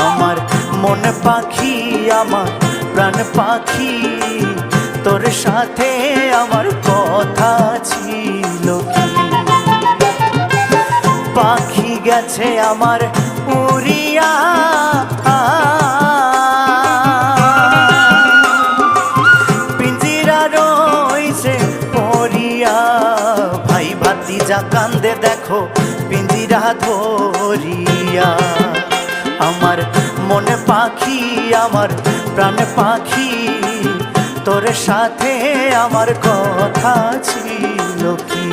আমার মন পাখি আমার প্রাণ পাখি, তোর সাথে আমার কথা ছিল কি? পাখি গেছে আমার উড়িয়া, পিঞ্জিরা রইছে পড়িয়া। ভাই ভাতিজা কান্দে দেখো পিঞ্জিরা ধরিয়া। আমার মন পাখি আমার প্রাণ পাখি, তোর সাথে আমার কথা ছিল কি?